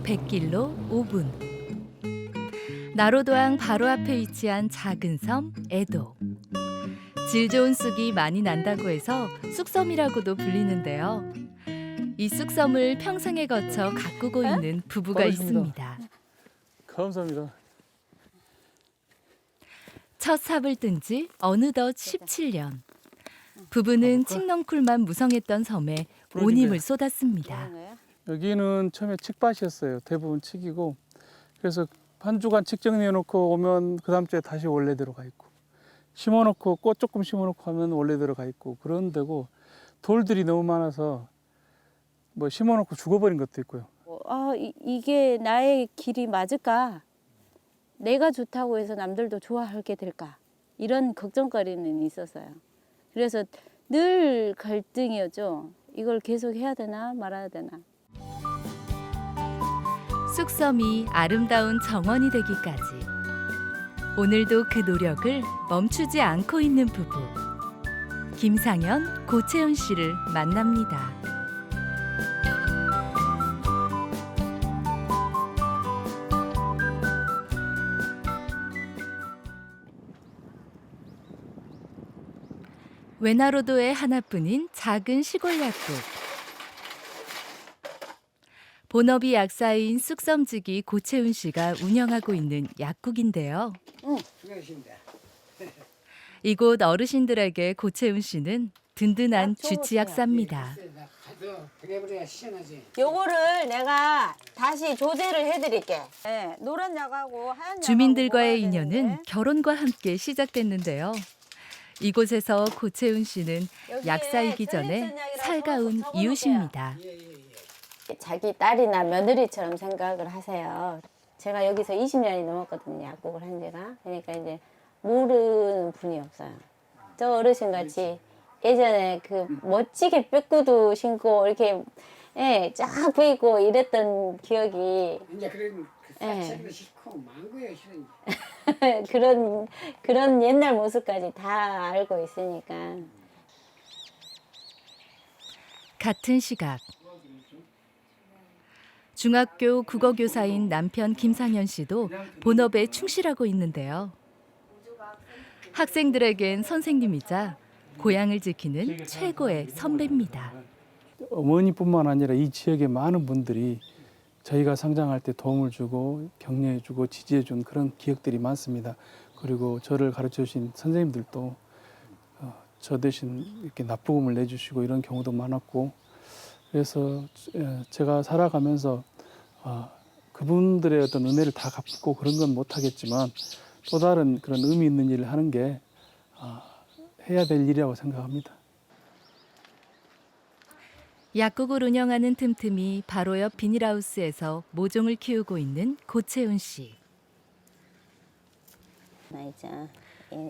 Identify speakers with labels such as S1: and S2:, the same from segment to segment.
S1: 백길로 5분. 나로도항 바로 앞에 위치한 작은 섬 애도. 질 좋은 쑥이 많이 난다고 해서 쑥섬이라고도 불리는데요. 이 쑥섬을 평생에 거쳐 가꾸고 있는 부부가
S2: 고맙습니다.
S1: 있습니다.
S2: 감사합니다.
S1: 첫 삽을 뜬 지 어느덧 17년. 부부는 칡넝쿨만 무성했던 섬에 온 힘을 쏟았습니다.
S2: 여기는 처음에 칡밭이었어요. 대부분 칡이고, 그래서 한 주간 칡 정리해놓고 오면 그 다음 주에 다시 원래대로 가 있고, 심어놓고 꽃 조금 심어놓고 하면 원래대로 가 있고 그런 데고, 돌들이 너무 많아서 뭐 심어놓고 죽어버린 것도 있고요.
S3: 이게 나의 길이 맞을까? 내가 좋다고 해서 남들도 좋아하게 될까? 이런 걱정거리는 있었어요. 그래서 늘 갈등이었죠. 이걸 계속 해야 되나 말아야 되나.
S1: 쑥섬이 아름다운 정원이 되기까지. 오늘도 그 노력을 멈추지 않고 있는 부부. 김상현, 고채훈 씨를 만납니다. 외나로도의 하나뿐인 작은 시골 약국. 본업이 약사인 쑥섬지기 고채훈 씨가 운영하고 있는 약국인데요. 이곳 어르신들에게 고채훈 씨는 든든한 주치 약사입니다.
S3: 요거를 내가 다시 조제를 해드릴게. 네, 노란 약하고 하얀 약하고
S1: 주민들과의
S3: 먹어야
S1: 인연은
S3: 되는데.
S1: 결혼과 함께 시작됐는데요. 이곳에서 고채훈 씨는
S3: 여기에
S1: 약사이기 전에
S3: 전립선약이라고
S1: 살가운
S3: 적어놓을게요.
S1: 이웃입니다.
S3: 자기 딸이나 며느리처럼 생각을 하세요. 제가 여기서 20년이 넘었거든요. 약국을 한 지가. 그러니까 이제 모르는 분이 없어요. 저 어르신 같이 예전에 그 멋지게 뼈구두 신고 이렇게 쫙 보이고 이랬던 기억이
S4: 이제 그런
S3: 예.
S4: 사치기도 싫고 망고야 싫은
S3: 그런 옛날 모습까지 다 알고 있으니까.
S1: 같은 시각. 중학교 국어교사인 남편 김상현 씨도 본업에 충실하고 있는데요. 학생들에겐 선생님이자 고향을 지키는 최고의 선배입니다.
S2: 어머니뿐만 아니라 이 지역의 많은 분들이 저희가 성장할 때 도움을 주고 격려해 주고 지지해 준 그런 기억들이 많습니다. 그리고 저를 가르쳐 주신 선생님들도 저 대신 이렇게 납부금을 내주시고 이런 경우도 많았고, 그래서 제가 살아가면서 그분들의 어떤 은혜를 다 갚고 그런 건 못하겠지만 또 다른 그런 의미 있는 일을 하는 게 해야 될 일이라고 생각합니다.
S1: 약국을 운영하는 틈틈이 바로 옆 비닐하우스에서 모종을 키우고 있는 고채훈 씨.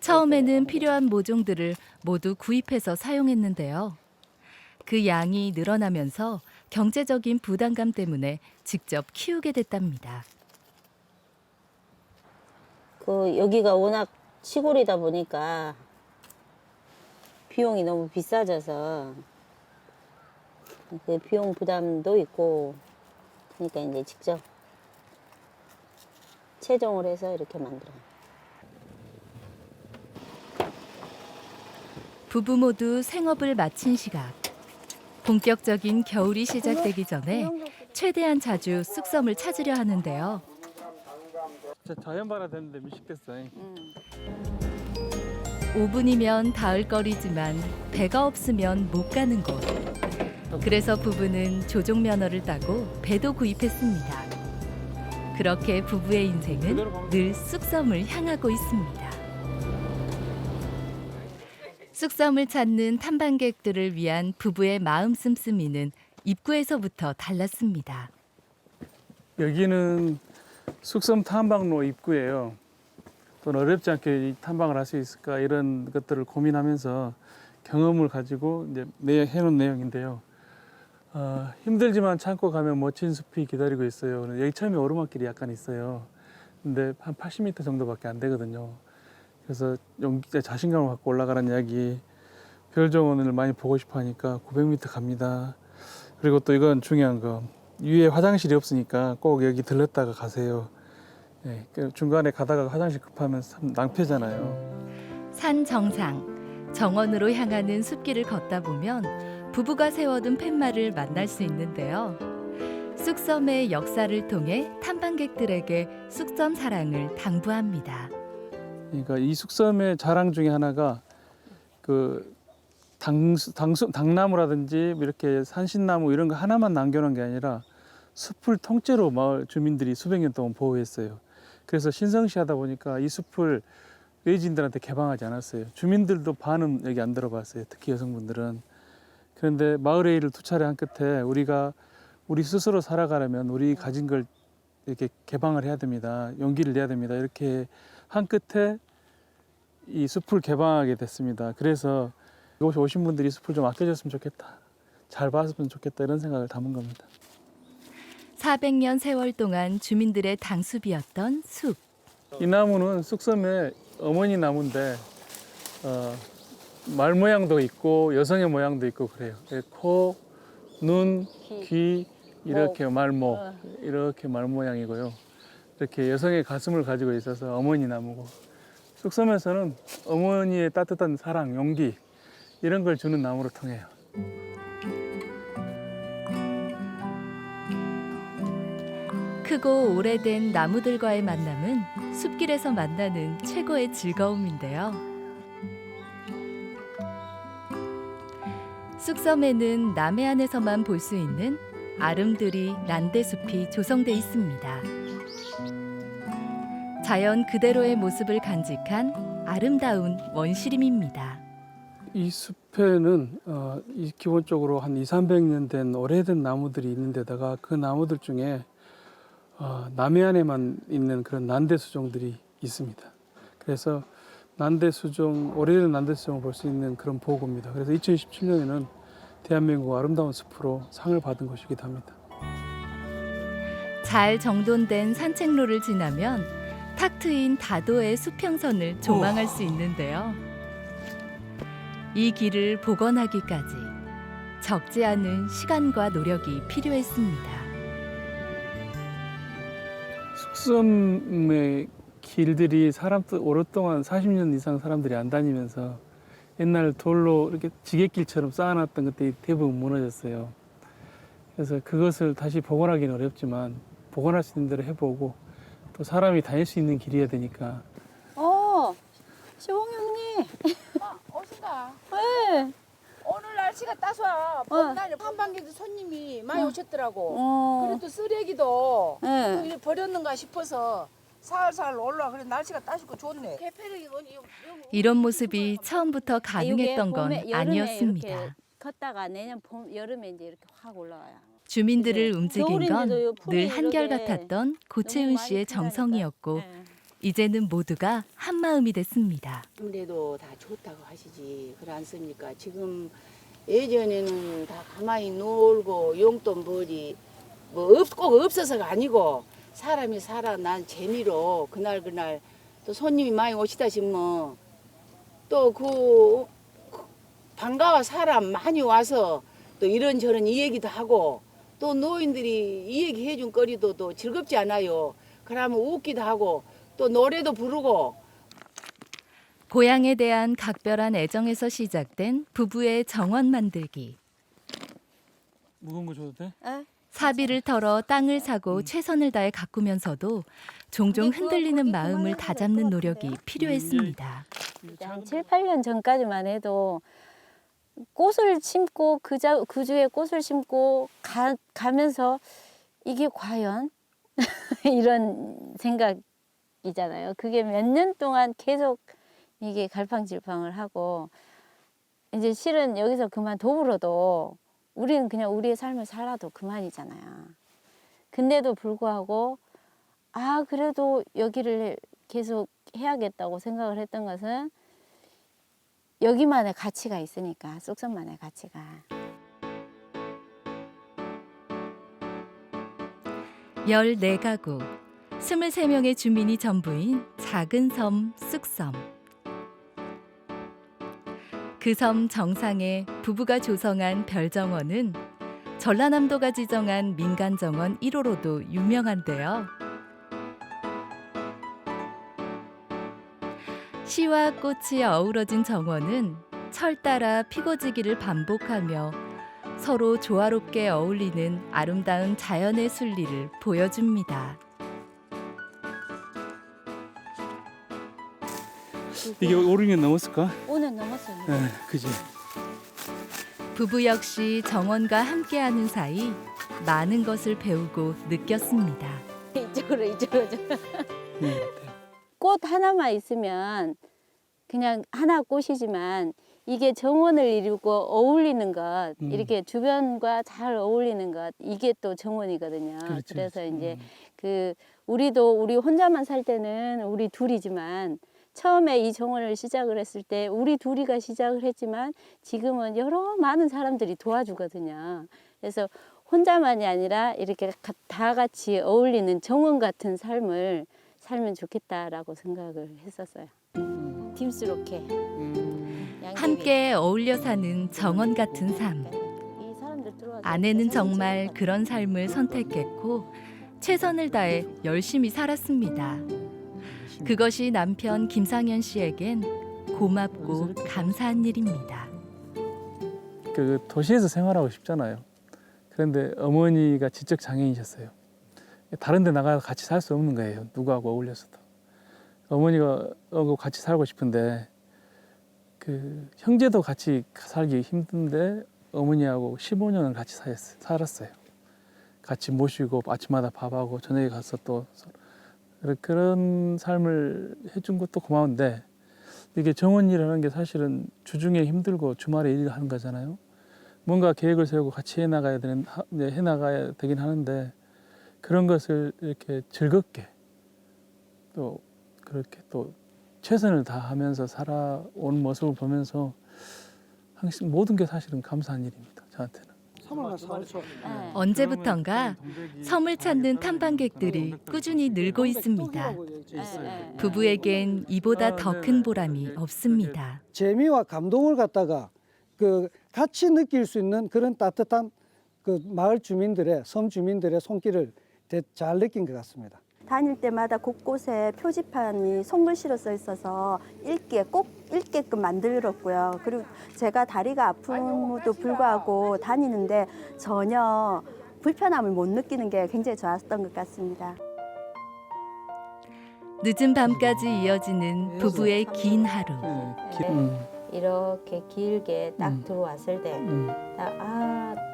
S1: 처음에는 필요한 모종들을 모두 구입해서 사용했는데요. 그 양이 늘어나면서 경제적인 부담감 때문에 직접 키우게 됐답니다.
S3: 여기가 워낙 시골이다 보니까 비용이 너무 비싸져서 그 비용 부담도 있고, 그러니까 이제 직접 채종을 해서 이렇게 만들어요.
S1: 부부 모두 생업을 마친 시각. 본격적인 겨울이 시작되기 전에 최대한 자주 쑥섬을 찾으려 하는데요.
S2: 자연 발화 됐는데 미식됐어요.
S1: 5분이면 닿을 거리지만 배가 없으면 못 가는 곳. 그래서 부부는 조종 면허를 따고 배도 구입했습니다. 그렇게 부부의 인생은 늘 쑥섬을 향하고 있습니다. 쑥섬을 찾는 탐방객들을 위한 부부의 마음 씀씀이는 입구에서부터 달랐습니다.
S2: 여기는 쑥섬 탐방로 입구예요. 또는 어렵지 않게 이 탐방을 할 수 있을까 이런 것들을 고민하면서 경험을 가지고 이제 해놓은 내용인데요. 힘들지만 참고 가면 멋진 숲이 기다리고 있어요. 여기 처음에 오르막길이 약간 있어요. 근데 한 80m 정도밖에 안 되거든요. 그래서 자신감을 갖고 올라가는 이야기, 별정원을 많이 보고 싶어 하니까 900m 갑니다. 그리고 또 이건 중요한 거, 위에 화장실이 없으니까 꼭 여기 들렀다가 가세요. 예, 그 중간에 가다가 화장실 급하면 참 낭패잖아요.
S1: 산 정상, 정원으로 향하는 숲길을 걷다 보면 부부가 세워둔 팻말을 만날 수 있는데요. 쑥섬의 역사를 통해 탐방객들에게 쑥섬 사랑을 당부합니다.
S2: 그러니까 이 쑥섬의 자랑 중에 하나가 그 당나무라든지 이렇게 산신나무 이런 거 하나만 남겨놓은 게 아니라 숲을 통째로 마을 주민들이 수백 년 동안 보호했어요. 그래서 신성시하다 보니까 이 숲을 외지인들한테 개방하지 않았어요. 주민들도 반은 여기 안 들어봤어요. 특히 여성분들은. 그런데 마을의 일을 두 차례 한 끝에 우리 스스로 살아가려면 우리 가진 걸 이렇게 개방을 해야 됩니다. 용기를 내야 됩니다. 이렇게 한 끝에 이 숲을 개방하게 됐습니다. 그래서 이곳에 오신 분들이 숲을 좀 아껴줬으면 좋겠다. 잘 봤으면 좋겠다. 이런 생각을 담은 겁니다.
S1: 400년 세월 동안 주민들의 당숲이었던 숲.
S2: 이 나무는 쑥섬의 어머니 나무인데 말 모양도 있고 여성의 모양도 있고 그래요. 코, 눈, 귀 이렇게 말모 이렇게 말 모양이고요. 이렇게 여성의 가슴을 가지고 있어서 어머니 나무고 쑥섬에서는 어머니의 따뜻한 사랑, 용기 이런 걸 주는 나무로 통해요.
S1: 크고 오래된 나무들과의 만남은 숲길에서 만나는 최고의 즐거움인데요. 쑥섬에는 남해안에서만 볼 수 있는 아름드리 난대숲이 조성돼 있습니다. 자연 그대로의 모습을 간직한 아름다운 원시림입니다.
S2: 이 숲에는 기본적으로 한 200~300년 된 오래된 나무들이 있는 데다가 그 나무들 중에 남해안에만 있는 그런 난대수종들이 있습니다. 그래서 오래된 난대수종을 볼 수 있는 그런 보고입니다. 그래서 2017년에는 대한민국 아름다운 숲으로 상을 받은 곳이기도 합니다.
S1: 잘 정돈된 산책로를 지나면 탁 트인 다도의 수평선을 조망할 수 있는데요. 이 길을 복원하기까지 적지 않은 시간과 노력이 필요했습니다.
S2: 쑥섬의 길들이 오랫동안 40년 이상 사람들이 안 다니면서 옛날 돌로 이렇게 지갰길처럼 쌓아놨던 것들이 대부분 무너졌어요. 그래서 그것을 다시 복원하기는 어렵지만 복원할 수 있는 대로 해보고 또 사람이 다닐 수 있는 길이어야 되니까.
S3: 시봉 형님.
S5: 오신다.
S3: 네.
S5: 오늘 날씨가 따스워. 봄날 한방에도 손님이 많이 오셨더라고. 그래도 쓰레기도 또
S3: 네.
S5: 이래 버렸는가 싶어서 살살 올라. 그래 날씨가 따숩고 좋네. 개패력이
S1: 이런 모습이 처음부터 가능했던 건 아니었습니다.
S3: 걷다가 내년 봄, 여름에 이제 이렇게 확 올라와요.
S1: 주민들을
S3: 이제
S1: 움직인
S3: 겨울인데도
S1: 건
S3: 풀이
S1: 늘 한결같았던
S3: 이렇게
S1: 고채은
S3: 너무
S1: 씨의
S3: 많이 피나니까.
S1: 정성이었고
S3: 네.
S1: 이제는 모두가 한마음이 됐습니다.
S5: 아무래도 다 좋다고 하시지. 그래 않습니까? 지금 예전에는 다 가만히 놀고 용돈 벌이 꼭 없어서가 아니고 사람이 살아난 재미로 그날 또 손님이 많이 오시다 싶으면 또 반가워 사람 많이 와서 또 이런저런 이 얘기도 하고 또 노인들이 이 얘기 해준 거리도 또 즐겁지 않아요. 그러면 웃기도 하고 또 노래도 부르고.
S1: 고향에 대한 각별한 애정에서 시작된 부부의 정원 만들기.
S2: 무거운 거 줘도 돼?
S1: 사비를 털어 땅을 사고 최선을 다해 가꾸면서도 종종
S3: 근데
S1: 흔들리는
S3: 거기
S1: 마음을
S3: 그만하면
S1: 다잡는
S3: 될것
S1: 노력이
S3: 같은데요?
S1: 필요했습니다.
S3: 한 7, 8년 전까지만 해도 꽃을 심고 그 주에 꽃을 심고 가면서 이게 과연 이런 생각이잖아요. 그게 몇 년 동안 계속 이게 갈팡질팡을 하고 이제 실은 여기서 그만 도불어도 우리는 그냥 우리의 삶을 살아도 그만이잖아요. 근데도 불구하고 그래도 여기를 계속 해야겠다고 생각을 했던 것은 여기만의 가치가 있으니까, 쑥섬만의 가치가.
S1: 14가구, 23명의 주민이 전부인 작은 섬 쑥섬. 그 섬 정상에 부부가 조성한 별정원은 전라남도가 지정한 민간정원 1호로도 유명한데요. 시와 꽃이 어우러진 정원은 철 따라 피고지기를 반복하며 서로 조화롭게 어울리는 아름다운 자연의 순리를 보여줍니다.
S2: 이게 5년 넘었을까?
S3: 오늘 넘었어요.
S2: 네, 그지.
S1: 부부 역시 정원과 함께하는 사이 많은 것을 배우고 느꼈습니다.
S3: 이쪽으로 이쪽으로.
S2: 네,
S3: 꽃 하나만 있으면 그냥 하나 꽃이지만 이게 정원을 이루고 어울리는 것, 이렇게 주변과 잘 어울리는 것, 이게 또 정원이거든요.
S2: 그렇지,
S3: 그래서
S2: 그렇지.
S3: 이제 우리 혼자만 살 때는 우리 둘이지만 처음에 이 정원을 시작을 했을 때 우리 둘이가 시작을 했지만 지금은 여러 많은 사람들이 도와주거든요. 그래서 혼자만이 아니라 이렇게 다 같이 어울리는 정원 같은 삶을 살면 좋겠다라고 생각을 했었어요. 딤스롭게.
S1: 함께 어울려 사는 정원 같은 삶.
S3: 이 사람들 들어와서
S1: 아내는
S3: 사진
S1: 정말
S3: 찍는 거.
S1: 그런 삶을 선택했고 최선을 다해 열심히 살았습니다. 그것이 남편 김상현 씨에겐 고맙고 감사한 일입니다.
S2: 그 도시에서 생활하고 싶잖아요. 그런데 어머니가 지적 장애인이셨어요. 다른 데 나가서 같이 살 수 없는 거예요. 누구하고 어울려서도. 어머니가 같이 살고 싶은데 그 형제도 같이 살기 힘든데 어머니하고 15년을 같이 살았어요. 같이 모시고 아침마다 밥하고 저녁에 가서 또 그런 삶을 해준 것도 고마운데 이게 정원 일하는 게 사실은 주중에 힘들고 주말에 일하는 거잖아요. 뭔가 계획을 세우고 같이 해나가야 되긴 하는데 그런 것을 이렇게 즐겁게 또 그렇게 또 최선을 다하면서 살아온 모습을 보면서 항상 모든 게 사실은 감사한 일입니다. 저한테는.
S3: 네.
S1: 언제부턴가 섬을 찾는 탐방객들이 꾸준히 늘고 있습니다. 부부에겐 이보다 더 큰 보람이 없습니다.
S6: 재미와 감동을 갖다가 같이 느낄 수 있는 그런 따뜻한 그 마을 주민들의 섬 주민들의 손길을 잘 느낀 것 같습니다.
S7: 다닐 때마다 곳곳에 표지판이 손글씨로 써 있어서 꼭 읽게끔 만들었고요. 그리고 제가 다리가 아픔에도 불구하고 다니는데 전혀 불편함을 못 느끼는 게 굉장히 좋았던 것 같습니다.
S1: 늦은 밤까지 이어지는 부부의 긴 하루.
S3: 이렇게 길게 딱 들어왔을 때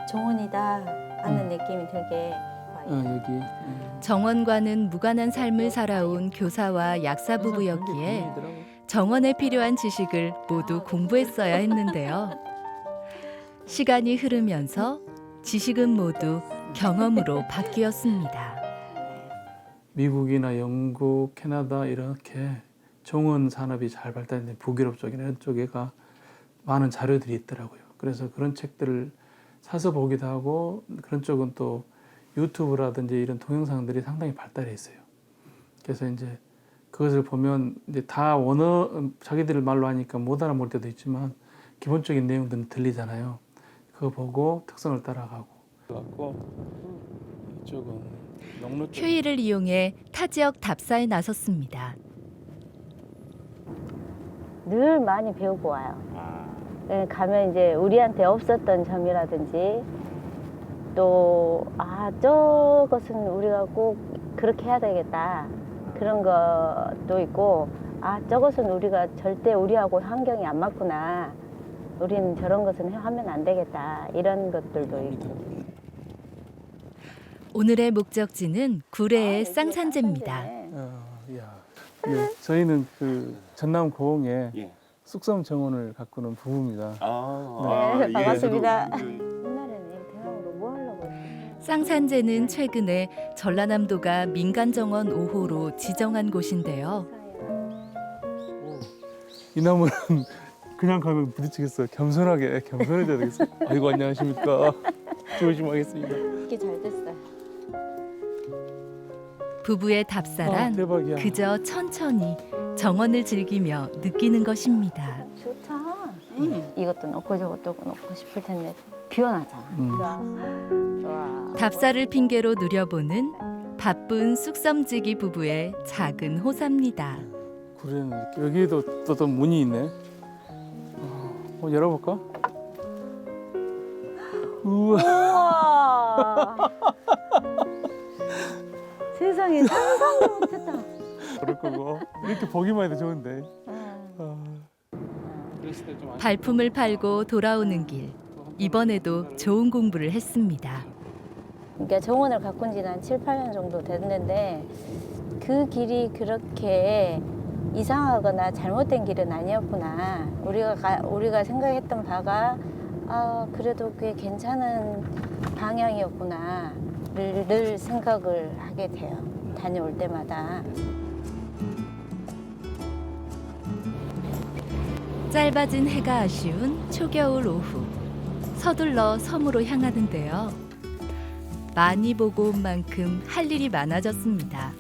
S3: 정원이다 하는 느낌이 들게 와요.
S2: 여기.
S1: 정원과는 무관한 삶을 살아온 교사와 약사 부부였기에 정원에 필요한 지식을 모두 공부했어야 했는데요. 시간이 흐르면서 지식은 모두 경험으로 바뀌었습니다.
S2: 미국이나 영국, 캐나다 이렇게 정원 산업이 잘 발달된 북유럽 쪽이나 이런 쪽에가 많은 자료들이 있더라고요. 그래서 그런 책들을 사서 보기도 하고 그런 쪽은 또 유튜브라든지 이런 동영상들이 상당히 발달해 있어요. 그래서 이제 그것을 보면 이제 다 자기들 말로 하니까 못 알아볼 때도 있지만 기본적인 내용들은 들리잖아요. 그거 보고 특성을 따라가고. 이쪽은 농로 쪽.
S1: 휴일을 이용해 타 지역 답사에 나섰습니다.
S3: 늘 많이 배우고 와요. 가면 이제 우리한테 없었던 점이라든지 또 저것은 우리가 꼭 그렇게 해야 되겠다 그런 것도 있고 저것은 우리가 절대 우리하고 환경이 안 맞구나 우리는 저런 것은 하면 안 되겠다 이런 것들도 있고.
S1: 오늘의 목적지는 구례의 쌍산제입니다.
S2: 저희는 그 전남 고흥에 쑥섬 정원을 가꾸는 부부입니다.
S3: 네, 반갑습니다. 옛날에는 이 대학으로 뭐 하려고 했어요?
S1: 쌍산제는 최근에 전라남도가 민간정원 5호로 지정한 곳인데요.
S2: 이 나무는 그냥 가면 부딪히겠어요. 겸손해져야 되겠어요. 아이고 안녕하십니까. 조심하겠습니다.
S3: 이게 잘 됐어요.
S1: 부부의 답사란
S2: 대박이야.
S1: 그저 천천히 정원을 즐기며 느끼는 것입니다.
S3: 좋다. 이것도 넣고 저것도 넣고 싶을 텐데 비워놨잖아.
S1: 답사를 핑계로 누려보는 바쁜 쑥섬지기 부부의 작은 호사입니다.
S2: 그래는 여기에도 또 문이 있네. 열어볼까? 우와.
S3: 우와. 세상에 상상도 못했다.
S2: 그럴 거고 이렇게 보기만 해도 좋은데. 그랬을 때 좀
S1: 발품을 팔고 돌아오는 길. 이번에도 좋은 공부를 했습니다.
S3: 그러니까 정원을 가꾼 지는 한 7, 8년 정도 됐는데 그 길이 그렇게 이상하거나 잘못된 길은 아니었구나. 우리가 생각했던 바가 그래도 꽤 괜찮은 방향이었구나를 늘 생각을 하게 돼요. 다녀올 때마다.
S1: 짧아진 해가 아쉬운 초겨울 오후. 서둘러 섬으로 향하는데요. 많이 보고 온 만큼 할 일이 많아졌습니다.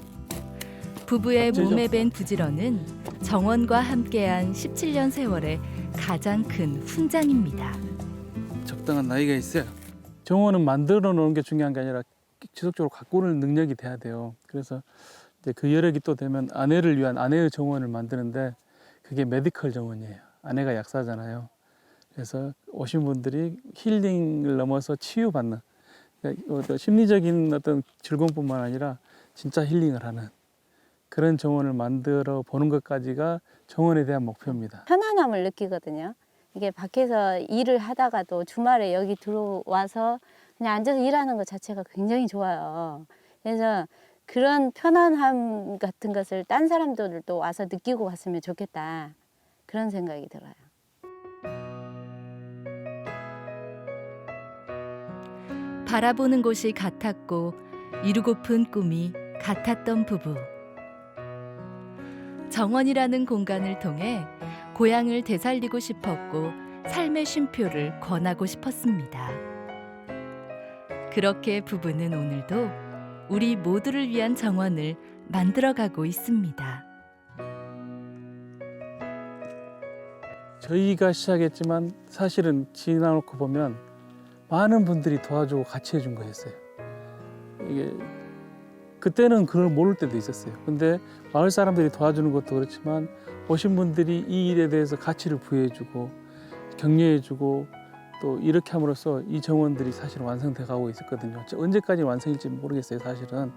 S1: 부부의 몸에 밴 부지런은 정원과 함께한 17년 세월의 가장 큰 훈장입니다.
S2: 적당한 나이가 있어야 정원은 만들어 놓은 게 중요한 게 아니라 지속적으로 가꾸는 능력이 돼야 돼요. 그래서 이제 그 여력이 또 되면 아내를 위한 아내의 정원을 만드는데 그게 메디컬 정원이에요. 아내가 약사잖아요. 그래서 오신 분들이 힐링을 넘어서 치유받는, 그러니까 심리적인 어떤 즐거움뿐만 아니라 진짜 힐링을 하는 그런 정원을 만들어 보는 것까지가 정원에 대한 목표입니다.
S3: 편안함을 느끼거든요. 이게 밖에서 일을 하다가도 주말에 여기 들어와서 그냥 앉아서 일하는 것 자체가 굉장히 좋아요. 그래서 그런 편안함 같은 것을 딴 사람들도 와서 느끼고 갔으면 좋겠다. 그런 생각이 들어요.
S1: 바라보는 곳이 같았고 이루고픈 꿈이 같았던 부부. 정원이라는 공간을 통해 고향을 되살리고 싶었고 삶의 쉼표를 권하고 싶었습니다. 그렇게 부부는 오늘도 우리 모두를 위한 정원을 만들어가고 있습니다.
S2: 저희가 시작했지만 사실은 지나놓고 보면 많은 분들이 도와주고 같이 해준 거였어요. 이게 그때는 그걸 모를 때도 있었어요. 근데 마을 사람들이 도와주는 것도 그렇지만 오신 분들이 이 일에 대해서 가치를 부여해주고 격려해주고 또 이렇게 함으로써 이 정원들이 사실 완성돼 가고 있었거든요. 언제까지 완성일지 모르겠어요, 사실은.